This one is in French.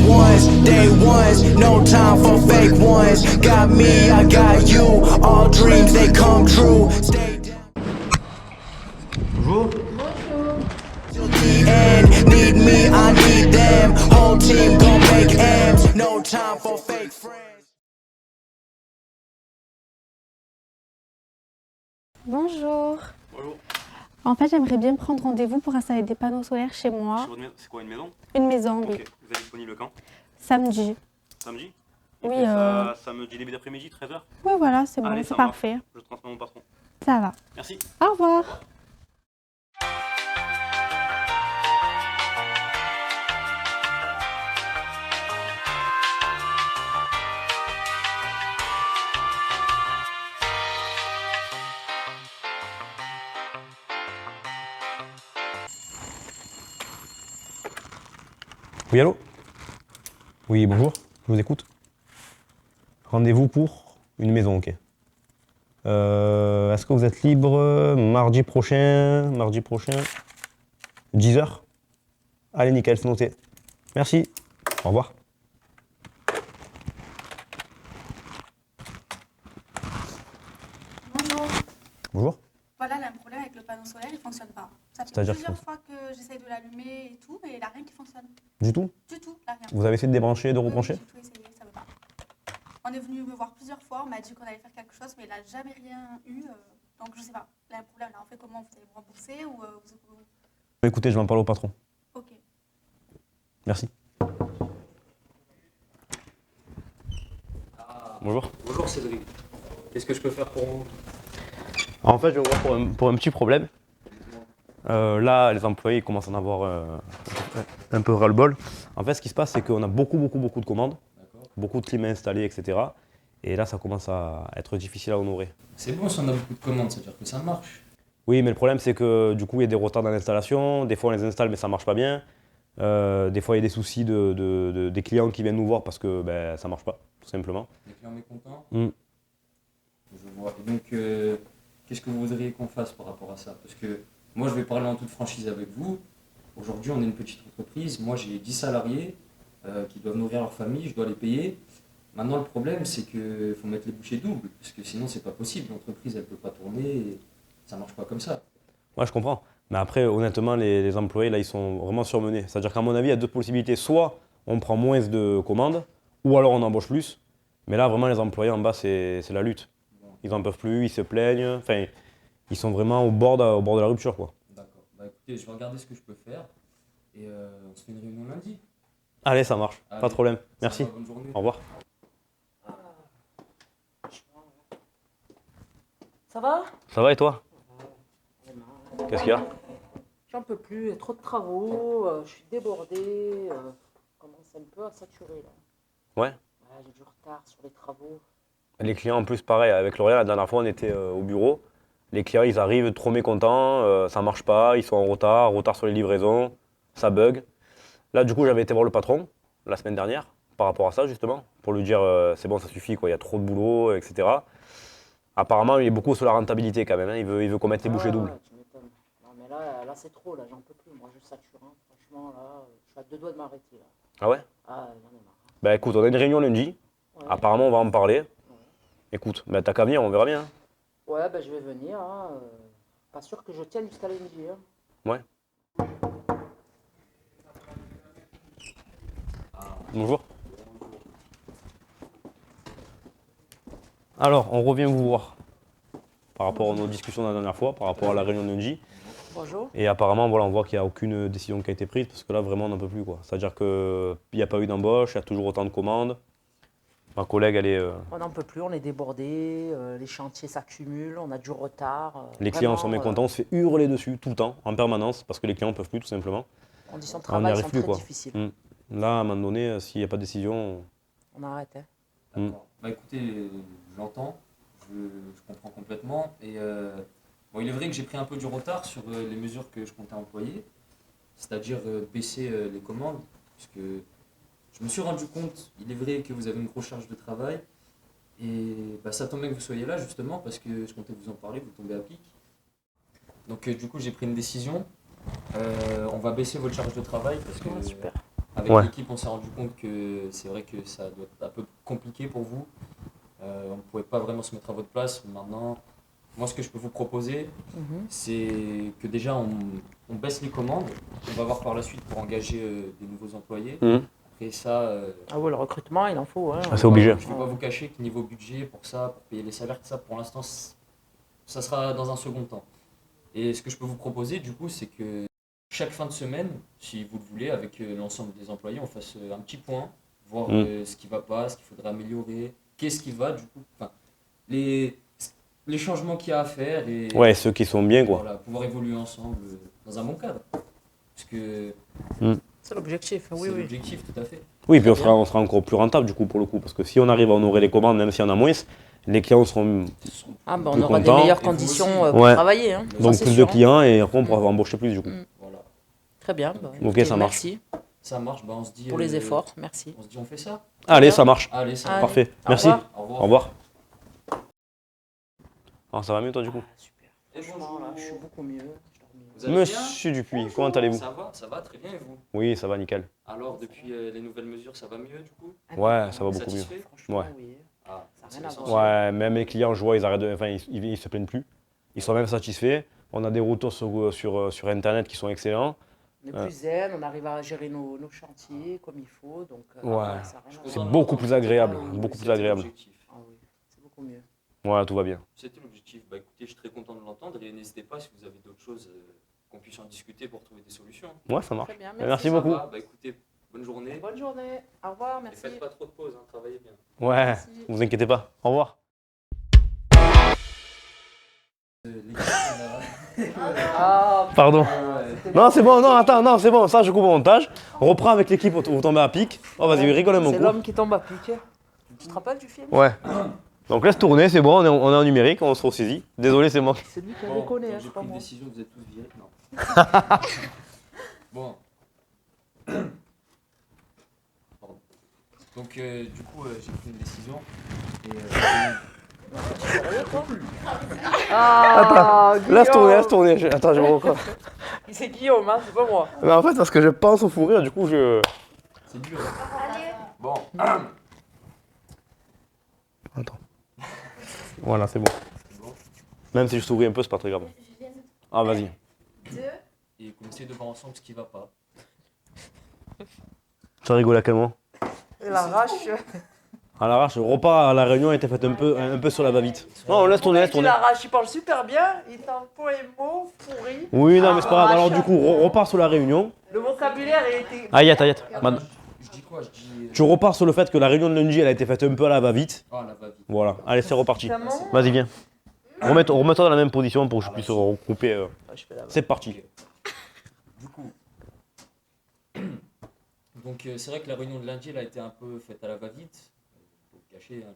ones, day ones, no time for fake ones. Got me, I got you, all dreams they come true. Stay down. Bonjour. Till the end, need me, I need them. Whole team gon' make M's, no time for fake friends. Bonjour. Bonjour. En fait, j'aimerais bien prendre rendez-vous pour installer des panneaux solaires chez moi. C'est quoi, une maison? Une maison, oui. Ok. Vous êtes disponible quand? Samedi. Samedi? Oui, Samedi début d'après-midi, 13h? Oui, voilà, c'est bon, Allez, c'est ça marche. parfait. Je transmets mon patron. Ça va. Merci. Au revoir. Oui, allô? Oui, bonjour, je vous écoute. Rendez-vous pour une maison, ok. Est-ce que vous êtes libre mardi prochain? 10h? Allez, nickel, c'est noté. Merci. Au revoir. Bonjour. Bonjour. Voilà, là, un problème avec le panneau solaire, il ne fonctionne pas. Ça fait C'est-à-dire plusieurs fois que j'essaye de l'allumer et tout, mais il n'y a rien qui fonctionne. Du tout? Du tout, là, rien. Vous avez essayé de débrancher, de Oui, rebrancher? j'ai tout essayé, ça ne veut pas. On est venu me voir plusieurs fois, on m'a dit qu'on allait faire quelque chose, mais il n'a jamais rien eu. Donc je ne sais pas. Là, un problème, là, on fait comment? Vous allez me rembourser ou Écoutez, je vais en parler au patron. Ok. Merci. Bonjour. Bonjour Cédric. Qu'est-ce que je peux faire pour vous? En fait, je vais vous voir pour un petit problème. Là, les employés commencent à en avoir un peu ras-le-bol. En fait, ce qui se passe, c'est qu'on a beaucoup de commandes, beaucoup de clim installés, etc. Et là, ça commence à être difficile à honorer. C'est bon si on a beaucoup de commandes, ça veut dire que ça marche. Oui, mais le problème, c'est que du coup, il y a des retards dans l'installation. Des fois, on les installe, mais ça marche pas bien. Des fois, il y a des soucis des clients qui viennent nous voir parce que ça marche pas, tout simplement. Les clients mécontents. Mm. Je vois. Et donc, qu'est-ce que vous voudriez qu'on fasse par rapport à ça? Parce que moi, je vais parler en toute franchise avec vous. Aujourd'hui, on est une petite entreprise. Moi, j'ai 10 salariés qui doivent nourrir leur famille, je dois les payer. Maintenant, le problème, c'est qu'il faut mettre les bouchées doubles, parce que sinon, c'est pas possible. L'entreprise, elle peut pas tourner, et ça marche pas comme ça. Ouais, je comprends. Mais après, honnêtement, les employés, là, ils sont vraiment surmenés. C'est-à-dire qu'à mon avis, il y a deux possibilités. Soit on prend moins de commandes, ou alors on embauche plus. Mais là, vraiment, les employés en bas, c'est la lutte. Ils en peuvent plus, ils se plaignent. Enfin, ils sont vraiment au bord de la rupture, quoi. D'accord. Bah écoutez, je vais regarder ce que je peux faire, et on se fait une réunion lundi. Allez, ça marche. Allez. Pas de problème. Ça Merci. va, bonne journée. Au revoir. Ça va? Ça va et toi? Qu'est-ce qu'il y a? J'en peux plus, il y a trop de travaux, je suis débordée, je commence un peu à saturer là. Ouais. J'ai du retard sur les travaux. Les clients, en plus, pareil. Avec Lauriane, la dernière fois, on était au bureau. Les clients, ils arrivent trop mécontents, ça marche pas, ils sont en retard sur les livraisons, ça bug. Là, du coup, j'avais été voir le patron la semaine dernière par rapport à ça, justement, pour lui dire c'est bon, ça suffit, quoi, il y a trop de boulot, etc. Apparemment, il est beaucoup sur la rentabilité quand même, hein. Il veut qu'on mette les bouchées doubles. Ouais, tu m'étonnes. Non mais là c'est trop, là j'en peux plus, moi je sature, hein. Franchement là, je suis à deux doigts de m'arrêter là. Ah ouais? Ah j'en ai marre. Bah écoute, on a une réunion lundi, Ouais. apparemment on va en parler. Écoute, bah t'as qu'à venir, on verra bien. Hein. Ouais, bah je vais venir, hein. Pas sûr que je tienne jusqu'à lundi. Hein. Ouais. Bonjour. Alors, on revient vous voir par rapport à nos discussions de la dernière fois, par rapport à la réunion de lundi. Bonjour. Et apparemment, voilà, on voit qu'il n'y a aucune décision qui a été prise parce que là, vraiment, on n'en peut plus, quoi. C'est-à-dire qu'il n'y a pas eu d'embauche, il y a toujours autant de commandes. Ma collègue, elle est. On n'en peut plus, on est débordés, les chantiers s'accumulent, on a du retard. Les clients vraiment, sont mécontents, on se fait hurler dessus tout le temps, en permanence, parce que les clients ne peuvent plus, tout simplement. conditions de On n'y travail arrive sont plus, très quoi. difficiles. Là, à un moment donné, s'il n'y a pas de décision. On arrête. Hein. D'accord. Bah écoutez, j'entends, je comprends complètement. Et bon, il est vrai que j'ai pris un peu du retard sur les mesures que je comptais employer, c'est-à-dire baisser les commandes, puisque je me suis rendu compte, il est vrai que vous avez une grosse charge de travail, et bah, ça tombe bien que vous soyez là justement, parce que je comptais vous en parler, vous tombez à pic. Donc du coup, j'ai pris une décision, on va baisser votre charge de travail, parce que Ouais, super. Avec Ouais. l'équipe, on s'est rendu compte que c'est vrai que ça doit être un peu compliqué pour vous. On ne pouvait pas vraiment se mettre à votre place. Maintenant, moi, ce que je peux vous proposer, Mhm. c'est que déjà, on baisse les commandes. On va voir par la suite pour engager des nouveaux employés. Mhm. Après ça, Ah ouais, le recrutement, il en faut. Hein. Ah, c'est obligé. je ne vais pas vous cacher que niveau budget, pour ça, pour payer les salaires, tout ça, pour l'instant, ça sera dans un second temps. Et ce que je peux vous proposer, du coup, c'est que chaque fin de semaine, si vous le voulez, avec l'ensemble des employés, on fasse un petit point, voir ce qui ne va pas, ce qu'il faudrait améliorer, qu'est-ce qui va, du coup, enfin, les changements qu'il y a à faire et Ouais, ceux qui sont bien, quoi. voilà, pouvoir évoluer ensemble dans un bon cadre. Parce que C'est l'objectif, oui, c'est oui. l'objectif, tout à fait. Oui, puis on sera encore plus rentable, du coup, pour le coup. Parce que si on arrive à honorer les commandes, même s'il y en a moins, les clients seront. Ah, ben, Plus on aura des content. meilleures Et vous conditions aussi. pour Ouais. travailler. Hein. Ça, Donc c'est plus sûr, de hein. clients et après on pourra embaucher plus, du coup. Voilà. Très bien. Bah, Ok, écoutez, ça marche. Merci Ça marche, on se dit. pour les efforts. Merci. On se dit, on fait ça. Allez, ça marche. Allez, ça Allez. marche. Parfait. Au Merci. revoir. Au revoir. Au revoir. Alors, ça va mieux, toi, du coup? Ah, super. Et Franchement, là, bonjour. je suis beaucoup mieux. Je dors mieux. Vous allez bien? Monsieur Dupuis, comment allez-vous? Ça va, très bien, et vous? Oui, ça va, nickel. Alors, depuis les nouvelles mesures, ça va mieux, du coup? Ouais, ça va beaucoup mieux. Satisfait? Franchement, Ouais. oui. Ah, Ça a c'est rien à l'essentiel. Ouais, même les clients, je vois, ils arrêtent enfin, ils se plaignent plus. Ils sont même satisfaits. On a des retours sur Internet qui sont excellents. On est plus zen, on arrive à gérer nos chantiers comme il faut. Donc, Ouais. ça a rien à C'est voir. beaucoup plus agréable. Ah oui, Beaucoup plus C'était agréable. l'objectif. Ah oui, c'est beaucoup mieux. Ouais, tout va bien. C'était l'objectif. Bah écoutez, je suis très content de l'entendre et n'hésitez pas si vous avez d'autres choses qu'on puisse en discuter pour trouver des solutions. Ouais, ça marche. Très bien, Merci Ça beaucoup. va, bah écoutez, bonne journée. Bonne journée. Au revoir, Et merci. faites pas trop de pauses, hein, travaillez bien. Ouais, Merci. vous inquiétez pas. Au revoir. Ah, Pardon. c'était Non, c'est bon, non, attends, non, c'est bon, ça je coupe au montage. On reprend avec l'équipe, vous tombez à pic. Oh, vas-y, rigole mon C'est coup. l'homme qui tombe à pic. Tu te rappelles du film? Ouais. Donc laisse tourner, c'est bon, on est en numérique, on se ressaisit. Désolé, c'est moi. C'est lui qui a Bon, déconné, donc hein, j'ai c'est pas pris une moi. décision, vous êtes tous virés. Non. Bon. Pardon. Donc du coup, j'ai pris une décision. Et, Ah, Laisse tourner, Guillaume. laisse tourner. Attends, je me recolle. C'est Guillaume, hein, c'est pas moi. Mais en fait, parce que je pense au fou rire, du coup, je. c'est dur. Bon. Attends. Voilà, c'est bon. Bon. Même si je souris un peu, c'est pas très grave. Ah, vas-y. Et qu'on essaie de voir ensemble ce qui va pas. Ça rigole à quel moment? La rage. À l'arrache, le repas à la réunion a été fait un peu sur la va-vite. Non, laisse tourner, laisse Tu tourner. l'arraches, il parle super bien, il t'emploie les mots pourris. Oui, non, mais c'est pas grave. Ah, Alors, du coup, repars sur la réunion. Le vocabulaire, il était. Aïe, aïe. Je dis quoi? Je dis. Tu repars sur le fait que la réunion de lundi, elle a été faite un peu à la va-vite. Oh la va-vite. Voilà, allez, c'est reparti. Vraiment Vas-y, viens. Remets-toi dans la même position pour que je puisse regrouper. Je fais la C'est parti. Du coup. Donc c'est vrai que la réunion de lundi elle a été un peu faite à la va-vite. Faut le cacher, hein,